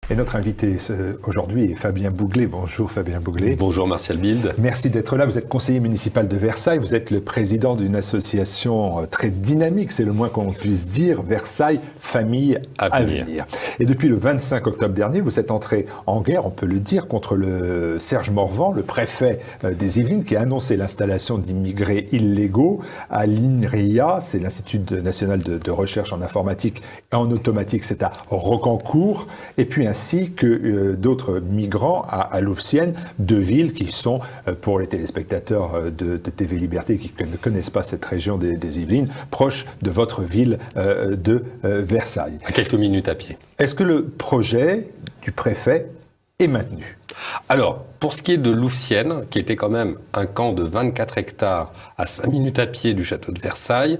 Et notre invité aujourd'hui est Fabien Bouglet. Bonjour Fabien Bouglet. Bonjour Martial Bild. Merci d'être là. Vous êtes conseiller municipal de Versailles. Vous êtes le président d'une association très dynamique, c'est le moins qu'on puisse dire, Versailles Famille Avenir. Et depuis le 25 octobre dernier, vous êtes entré en guerre, on peut le dire, contre le Serge Morvan, le préfet des Yvelines, qui a annoncé l'installation d'immigrés illégaux à l'INRIA, c'est l'Institut national de recherche en informatique et en automatique, c'est à Rocancourt, et puis ainsi que d'autres migrants à Louvciennes, deux villes qui sont, pour les téléspectateurs de TV Liberté qui ne connaissent pas cette région des Yvelines, proches de votre ville de Versailles. À quelques minutes à pied. Est-ce que le projet du préfet est maintenu ? Alors, pour ce qui est de Louvciennes, qui était quand même un camp de 24 hectares à 5 minutes à pied du château de Versailles,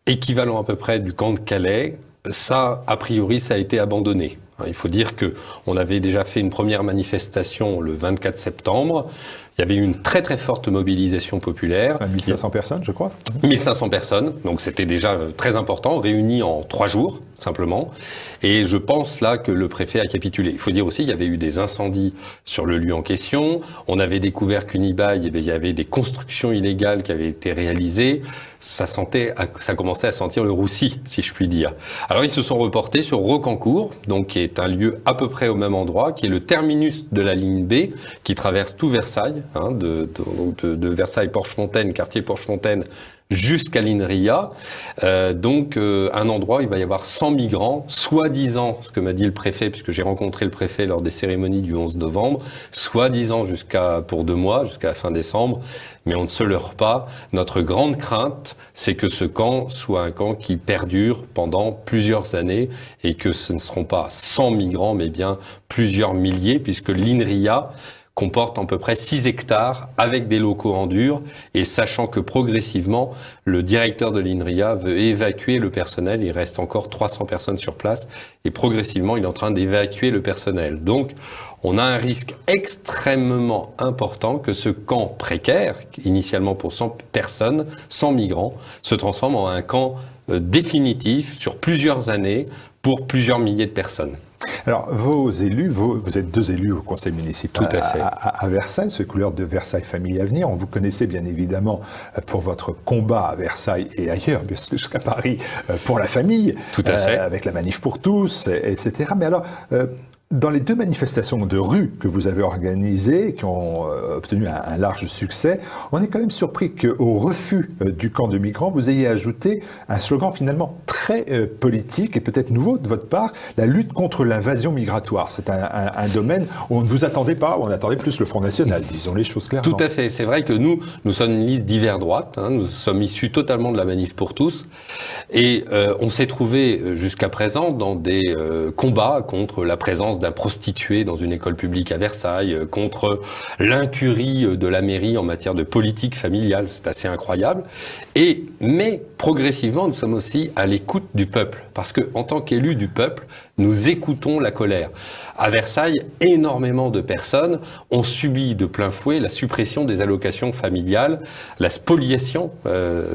équivalent à peu près du camp de Calais, ça, a priori, ça a été abandonné. Il faut dire que on avait déjà fait une première manifestation le 24 septembre. Il y avait eu une très très forte mobilisation populaire. 1500 personnes, je crois. 1500 personnes, donc c'était déjà très important, réunis en 3 jours, simplement. Et je pense là que le préfet a capitulé. Il faut dire aussi qu'il y avait eu des incendies sur le lieu en question. On avait découvert qu'Unibail, il y avait des constructions illégales qui avaient été réalisées. Ça commençait à sentir le roussi, si je puis dire. Alors ils se sont reportés sur Rocancourt, donc qui est un lieu à peu près au même endroit, qui est le terminus de la ligne B, qui traverse tout Versailles, de Versailles-Porchefontaine, quartier Porchefontaine, jusqu'à l'INRIA. Un endroit où il va y avoir 100 migrants, soi-disant, ce que m'a dit le préfet, puisque j'ai rencontré le préfet lors des cérémonies du 11 novembre, soi-disant pour 2 mois, jusqu'à la fin décembre, mais on ne se leurre pas. Notre grande crainte, c'est que ce camp soit un camp qui perdure pendant plusieurs années et que ce ne seront pas 100 migrants, mais bien plusieurs milliers, puisque l'INRIA comporte à peu près 6 hectares avec des locaux en dur, et sachant que progressivement, le directeur de l'INRIA veut évacuer le personnel, il reste encore 300 personnes sur place, et progressivement, il est en train d'évacuer le personnel. Donc, on a un risque extrêmement important que ce camp précaire, initialement pour 100 personnes, 100 migrants, se transforme en un camp définitif sur plusieurs années pour plusieurs milliers de personnes. Alors, vos élus, vous êtes 2 élus au conseil municipal Tout à fait. à Versailles, sous les couleurs de Versailles Famille Avenir. On vous connaissait bien évidemment pour votre combat à Versailles et ailleurs, jusqu'à Paris, pour la famille. Tout à fait. Avec la manif pour tous, etc. Mais alors, dans les 2 manifestations de rue que vous avez organisées, qui ont obtenu un large succès, on est quand même surpris qu'au refus du camp de migrants, vous ayez ajouté un slogan finalement très politique et peut-être nouveau de votre part, la lutte contre l'invasion migratoire. C'est un domaine où on ne vous attendait pas, où on attendait plus le Front National, disons les choses clairement. Tout à fait. C'est vrai que nous sommes une liste d'hiver droite. Nous sommes issus totalement de la manif pour tous. Et on s'est trouvé jusqu'à présent dans des combats contre la présence d'un prostitué dans une école publique à Versailles, contre l'incurie de la mairie en matière de politique familiale. C'est assez incroyable. Mais progressivement, nous sommes aussi à l'écoute du peuple. Parce que, en tant qu'élus du peuple, nous écoutons la colère. À Versailles, énormément de personnes ont subi de plein fouet la suppression des allocations familiales, la spoliation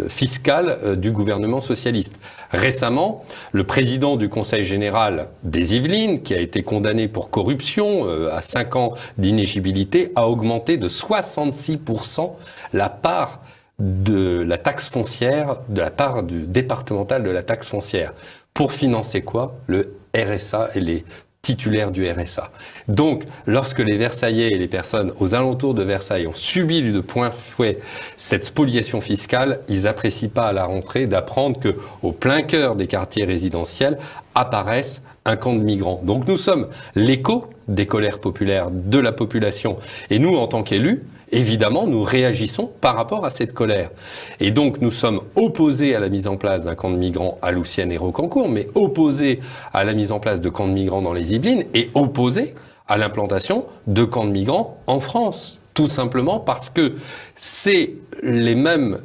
fiscale du gouvernement socialiste. Récemment, le président du Conseil général des Yvelines, qui a été condamné pour corruption à 5 ans d'inéligibilité, a augmenté de 66% la part de la taxe foncière, de la part du départemental de la taxe foncière. Pour financer quoi ? Le RSA et les titulaires du RSA. Donc, lorsque les Versaillais et les personnes aux alentours de Versailles ont subi de plein fouet cette spoliation fiscale, ils n'apprécient pas à la rentrée d'apprendre que, au plein cœur des quartiers résidentiels, apparaissent un camp de migrants. Donc, nous sommes l'écho des colères populaires de la population. Et nous, en tant qu'élus, évidemment, nous réagissons par rapport à cette colère. Et donc, nous sommes opposés à la mise en place d'un camp de migrants à Louvciennes et Rocancourt, mais opposés à la mise en place de camps de migrants dans les Yvelines et opposés à l'implantation de camps de migrants en France. Tout simplement parce que c'est les mêmes,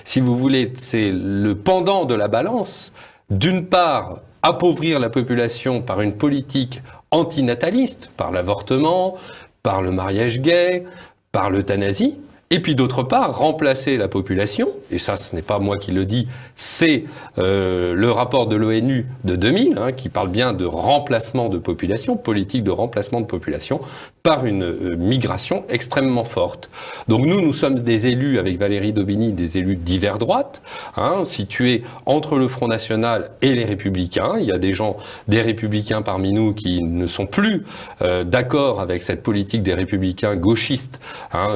si vous voulez, c'est le pendant de la balance. D'une part, appauvrir la population par une politique antinataliste, par l'avortement, par le mariage gay, par l'euthanasie, Et puis d'autre part, remplacer la population, et ça ce n'est pas moi qui le dis, c'est le rapport de l'ONU de 2000, qui parle bien de remplacement de population, politique de remplacement de population, par une migration extrêmement forte. Donc nous sommes des élus, avec Valérie Daubigny, des élus d'hiver droite, situés entre le Front National et les Républicains. Il y a des Républicains parmi nous qui ne sont plus d'accord avec cette politique des Républicains gauchistes,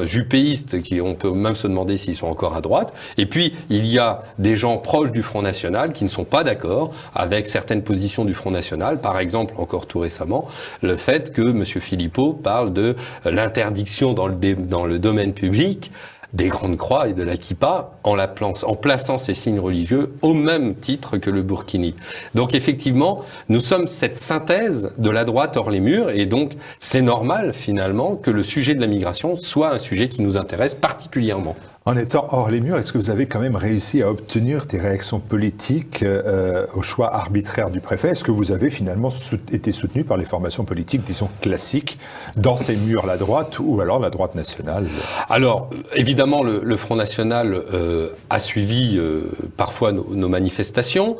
juppéistes, qui on peut même se demander s'ils sont encore à droite. Et puis il y a des gens proches du Front National qui ne sont pas d'accord avec certaines positions du Front National. Par exemple, encore tout récemment, le fait que M. Philippot parle de l'interdiction dans le domaine public des grandes croix et de la kippa en plaçant ces signes religieux au même titre que le burkini. Donc effectivement, nous sommes cette synthèse de la droite hors les murs, et donc c'est normal finalement que le sujet de la migration soit un sujet qui nous intéresse particulièrement. En étant hors les murs, est-ce que vous avez quand même réussi à obtenir des réactions politiques au choix arbitraire du préfet? Est-ce que vous avez finalement été soutenu par les formations politiques, disons, classiques, dans ces murs, la droite ou alors la droite nationale? Alors, évidemment, le Front National a suivi parfois nos manifestations.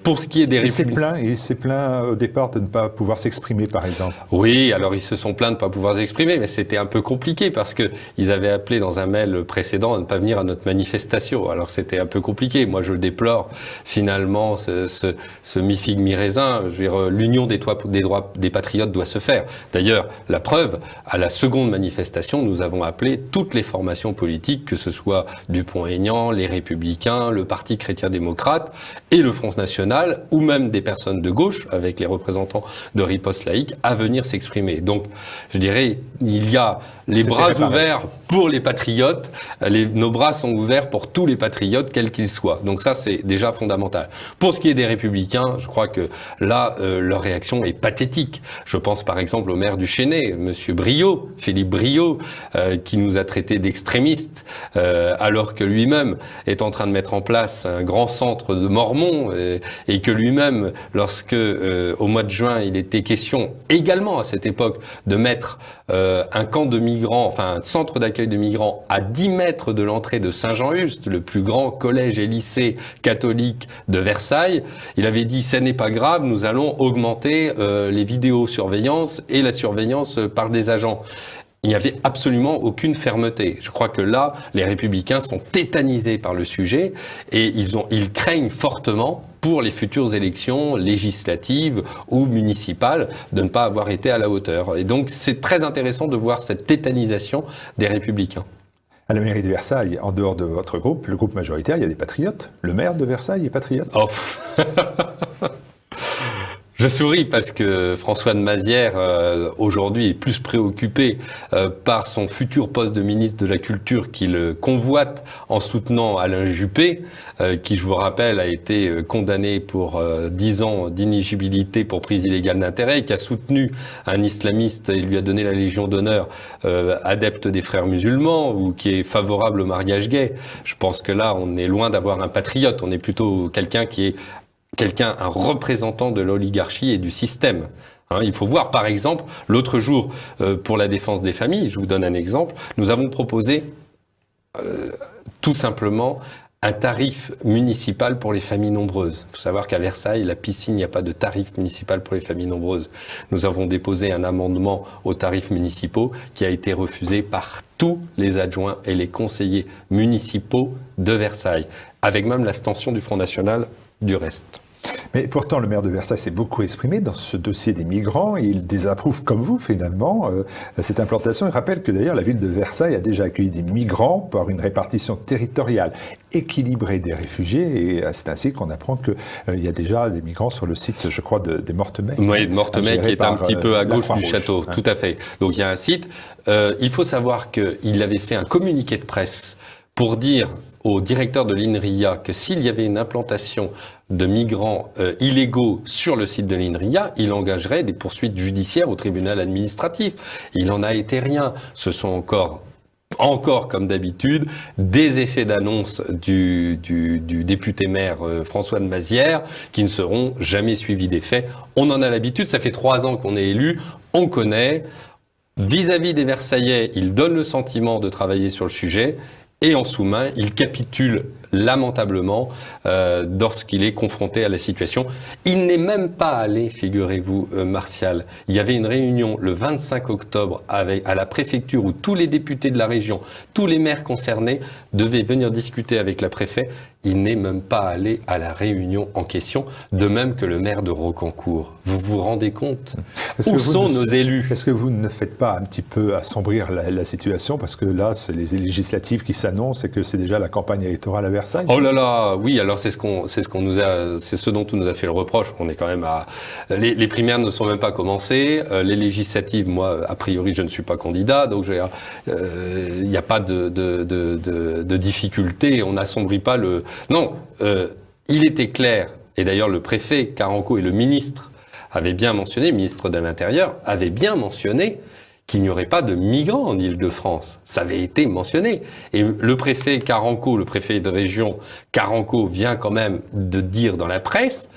Pour ce qui est des Républicains... Il s'est plaint au départ de ne pas pouvoir s'exprimer, par exemple. Oui, alors ils se sont plaints de ne pas pouvoir s'exprimer, mais c'était un peu compliqué parce qu'ils avaient appelé dans un mail précédent à ne pas venir à notre manifestation. Alors c'était un peu compliqué. Moi je le déplore finalement, ce mi-figue mi-raisin. Je veux dire, l'union des droits des patriotes doit se faire. D'ailleurs, la preuve, à la seconde manifestation, nous avons appelé toutes les formations politiques, que ce soit Dupont-Aignan, les Républicains, le Parti chrétien-démocrate et le Front National, ou même des personnes de gauche, avec les représentants de Riposte laïque, à venir s'exprimer. Donc, je dirais, il y a les bras ouverts pour les patriotes. Nos bras sont ouverts pour tous les patriotes, quels qu'ils soient. Donc ça, c'est déjà fondamental. Pour ce qui est des Républicains, je crois que là, leur réaction est pathétique. Je pense par exemple au maire du Chesnay, Monsieur Briot, Philippe Briot, qui nous a traités d'extrémistes, alors que lui-même est en train de mettre en place un grand centre de Mormons, et que lui-même, lorsque au mois de juin, il était question également à cette époque de mettre un camp de migrants, enfin un centre d'accueil de migrants à 10 mètres de l'entrée de Saint-Jean-Juste, le plus grand collège et lycée catholique de Versailles, il avait dit « ce n'est pas grave, nous allons augmenter les vidéosurveillances et la surveillance par des agents ». Il n'y avait absolument aucune fermeté. Je crois que là, les Républicains sont tétanisés par le sujet et ils craignent fortement pour les futures élections législatives ou municipales de ne pas avoir été à la hauteur. Et donc, c'est très intéressant de voir cette tétanisation des Républicains. À la mairie de Versailles, en dehors de votre groupe, le groupe majoritaire, il y a des patriotes. Le maire de Versailles est patriote. Oh. Je souris parce que François de Mazières, aujourd'hui, est plus préoccupé par son futur poste de ministre de la Culture qu'il convoite en soutenant Alain Juppé, qui, je vous rappelle, a été condamné pour 10 ans d'inéligibilité pour prise illégale d'intérêt, et qui a soutenu un islamiste et lui a donné la Légion d'honneur, adepte des frères musulmans, ou qui est favorable au mariage gay. Je pense que là, on est loin d'avoir un patriote, on est plutôt un représentant de l'oligarchie et du système. Il faut voir, par exemple, l'autre jour, pour la défense des familles, je vous donne un exemple, nous avons proposé tout simplement un tarif municipal pour les familles nombreuses. Il faut savoir qu'à Versailles, la piscine, il n'y a pas de tarif municipal pour les familles nombreuses. Nous avons déposé un amendement aux tarifs municipaux qui a été refusé par tous les adjoints et les conseillers municipaux de Versailles, avec même l'abstention du Front National du reste. Mais pourtant, le maire de Versailles s'est beaucoup exprimé dans ce dossier des migrants. Il désapprouve, comme vous, finalement, cette implantation. Il rappelle que, d'ailleurs, la ville de Versailles a déjà accueilli des migrants par une répartition territoriale équilibrée des réfugiés. Et c'est ainsi qu'on apprend qu'il y a déjà des migrants sur le site, je crois, des Mortemais. Oui, de Mortemais, qui est un petit peu à gauche du château. Tout à fait. Donc, il y a un site. Il faut savoir qu'il avait fait un communiqué de presse pour dire au directeur de l'INRIA que s'il y avait une implantation de migrants illégaux sur le site de l'INRIA, il engagerait des poursuites judiciaires au tribunal administratif. Il n'en a été rien. Ce sont encore comme d'habitude, des effets d'annonce du député maire François de Mazières qui ne seront jamais suivis des faits. On en a l'habitude, ça fait 3 ans qu'on est élu, on connaît. vis-à-vis des Versaillais, il donne le sentiment de travailler sur le sujet, et en sous-main, il capitule lamentablement lorsqu'il est confronté à la situation. Il n'est même pas allé, figurez-vous, Martial. Il y avait une réunion le 25 octobre à la préfecture où tous les députés de la région, tous les maires concernés devaient venir discuter avec la préfet. Il n'est même pas allé à la réunion en question, de même que le maire de Rocancourt. Vous vous rendez compte? Où sont nos élus? Est-ce que vous ne faites pas un petit peu assombrir la situation? Parce que là, c'est les législatives qui s'annoncent et que c'est déjà la campagne électorale à Versailles. Oh là là, oui, alors c'est ce dont on nous a fait le reproche. On est quand même les primaires ne sont même pas commencées. Les législatives, moi, a priori, je ne suis pas candidat, donc il n'y a pas de difficulté. On n'assombrit pas le... Non, il était clair, et d'ailleurs le préfet Carenco et le ministre avaient bien mentionné, le ministre de l'Intérieur avait bien mentionné qu'il n'y aurait pas de migrants en Île-de-France. Ça avait été mentionné. Et le préfet Carenco, le préfet de région Carenco, vient quand même de dire dans la presse,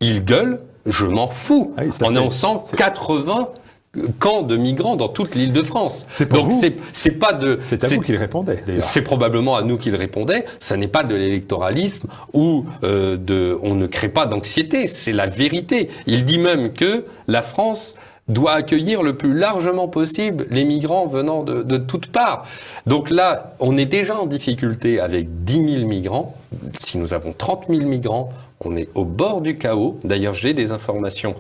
il gueule, je m'en fous, en annonçant 80 camps de migrants dans toute l'Île-de-France. Donc c'est pas de... C'est à vous qu'il répondait, d'ailleurs. C'est probablement à nous qu'il répondait. Ça n'est pas de l'électoralisme ou on ne crée pas d'anxiété. C'est la vérité. Il dit même que la France doit accueillir le plus largement possible les migrants venant de toutes parts. Donc là, on est déjà en difficulté avec 10 000 migrants. Si nous avons 30 000 migrants, on est au bord du chaos. D'ailleurs, j'ai des informations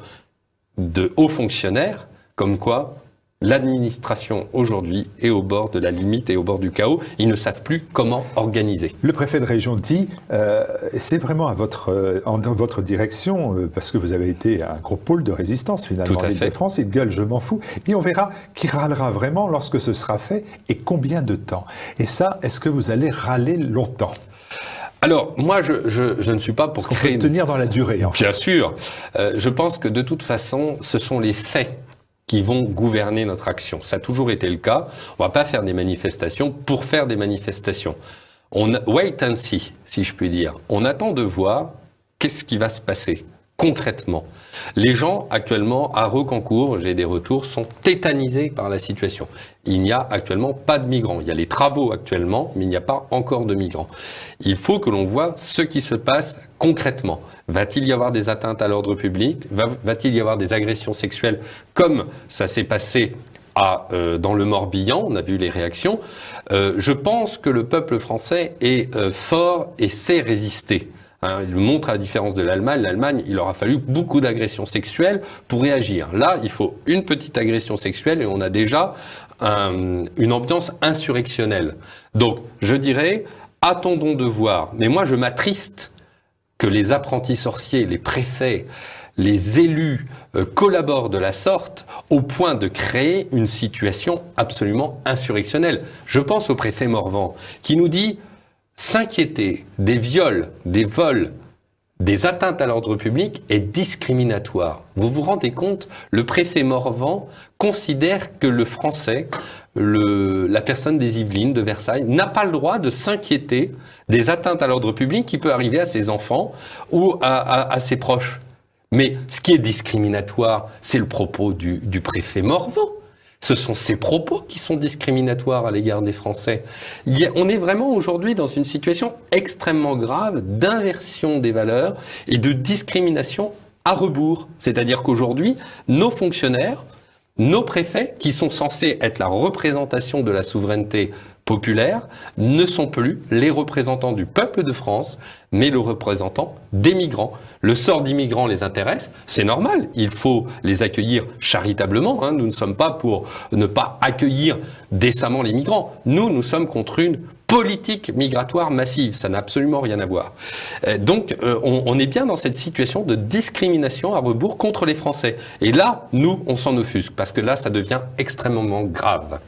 de hauts fonctionnaires comme quoi l'administration aujourd'hui est au bord de la limite et au bord du chaos. Ils ne savent plus comment organiser. Le préfet de région dit, et c'est vraiment dans votre direction, parce que vous avez été un gros pôle de résistance finalement en Île-de-France, il gueule, je m'en fous, et on verra qui râlera vraiment lorsque ce sera fait et combien de temps. Et ça, est-ce que vous allez râler longtemps ? Alors, moi, je ne suis pas pour créer... tenir dans la durée. En fait. Bien sûr. Je pense que de toute façon, ce sont les faits qui vont gouverner notre action. Ça a toujours été le cas. On va pas faire des manifestations pour faire des manifestations. Wait and see, si je puis dire. On attend de voir qu'est-ce qui va se passer concrètement. Les gens actuellement à Rocancourt, j'ai des retours, sont tétanisés par la situation. Il n'y a actuellement pas de migrants. Il y a les travaux actuellement, mais il n'y a pas encore de migrants. Il faut que l'on voit ce qui se passe concrètement. Va-t-il y avoir des atteintes à l'ordre public ? Va-t-il y avoir des agressions sexuelles comme ça s'est passé dans le Morbihan ? On a vu les réactions. Je pense que le peuple français est fort et sait résister. Il montre à la différence de l'Allemagne. L'Allemagne, il aura fallu beaucoup d'agressions sexuelles pour réagir. Là, il faut une petite agression sexuelle et on a déjà une ambiance insurrectionnelle. Donc, je dirais, attendons de voir. Mais moi, je m'attriste que les apprentis sorciers, les préfets, les élus collaborent de la sorte au point de créer une situation absolument insurrectionnelle. Je pense au préfet Morvan qui nous dit s'inquiéter des viols, des vols, des atteintes à l'ordre public est discriminatoire. Vous vous rendez compte ? Le préfet Morvan considère que le Français, la personne des Yvelines, de Versailles, n'a pas le droit de s'inquiéter des atteintes à l'ordre public qui peut arriver à ses enfants ou à ses proches. Mais ce qui est discriminatoire, c'est le propos du préfet Morvan. Ce sont ces propos qui sont discriminatoires à l'égard des Français. On est vraiment aujourd'hui dans une situation extrêmement grave d'inversion des valeurs et de discrimination à rebours. C'est-à-dire qu'aujourd'hui, nos fonctionnaires, nos préfets, qui sont censés être la représentation de la souveraineté populaire, ne sont plus les représentants du peuple de France, mais le représentant des migrants. Le sort des migrants les intéresse, c'est normal, il faut les accueillir charitablement. Nous ne sommes pas pour ne pas accueillir décemment les migrants. Nous sommes contre une politique migratoire massive, ça n'a absolument rien à voir. Donc, on est bien dans cette situation de discrimination à rebours contre les Français. Et là, nous, on s'en offusque, parce que là, ça devient extrêmement grave.